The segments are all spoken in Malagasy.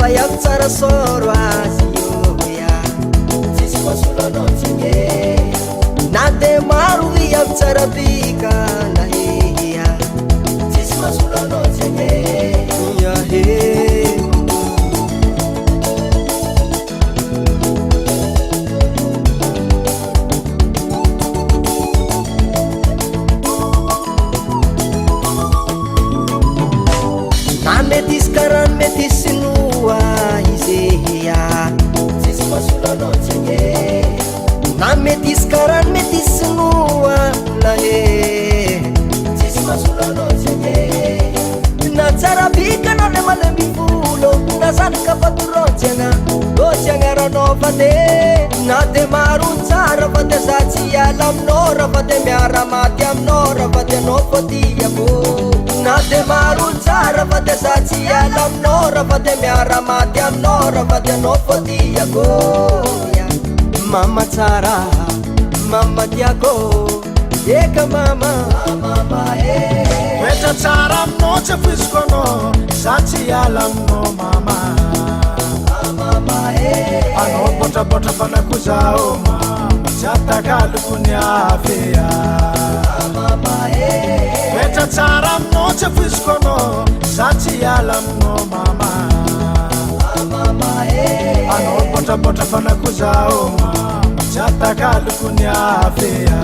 vaiako tsara soro azy ioya tsisy masolanaotsine na de maro iako tsara bika lahea tsisy masolanaotsine yahe metis karan metis sinua izehia tsisy masolanaotsine na metis karan metis sinua lahe tsisy masolanaotsine na tsara bika na le malembivolo na zanaka fatorotsiana lotsiagna ranao fa de na de maro tsara fa de za tsy ala aminao raha fa de miara maty aminao raha fa de anao fatiako na de maro tsara fa de za tsy ala aminao raha fa de miara maty aminao raha fa de anao fatiako mama tsara mama tiako eka mama Metra tsara aminao tsy afiziko anao za tsy ala aminao mama anao botrabotra fanako zao mama tsy atakaloko ny avea metra tsara aminao tsy afiziko anao za tsy ala aminao mama anao botrabotra fanako zao mama tsy atakaloko ny avea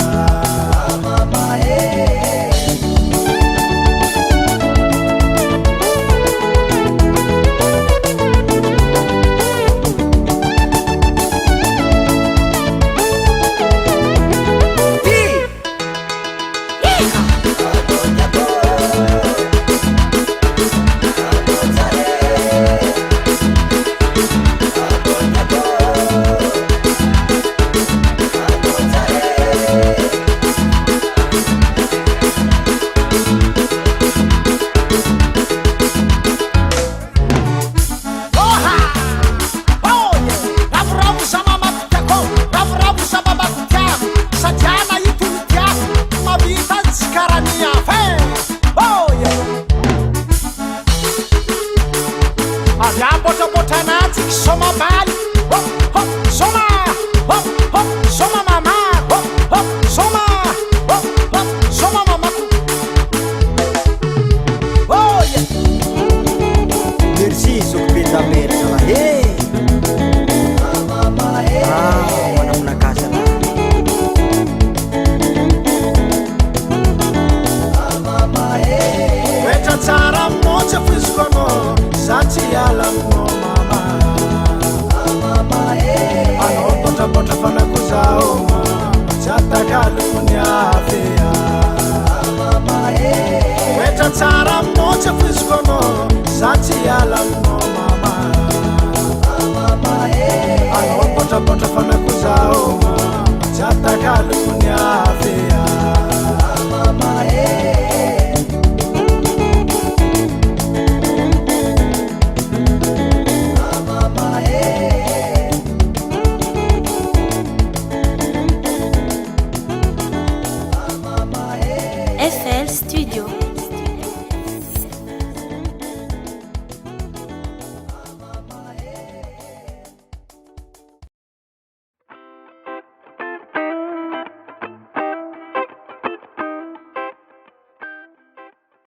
Tsara mo tsy afiziko anao za tsy ala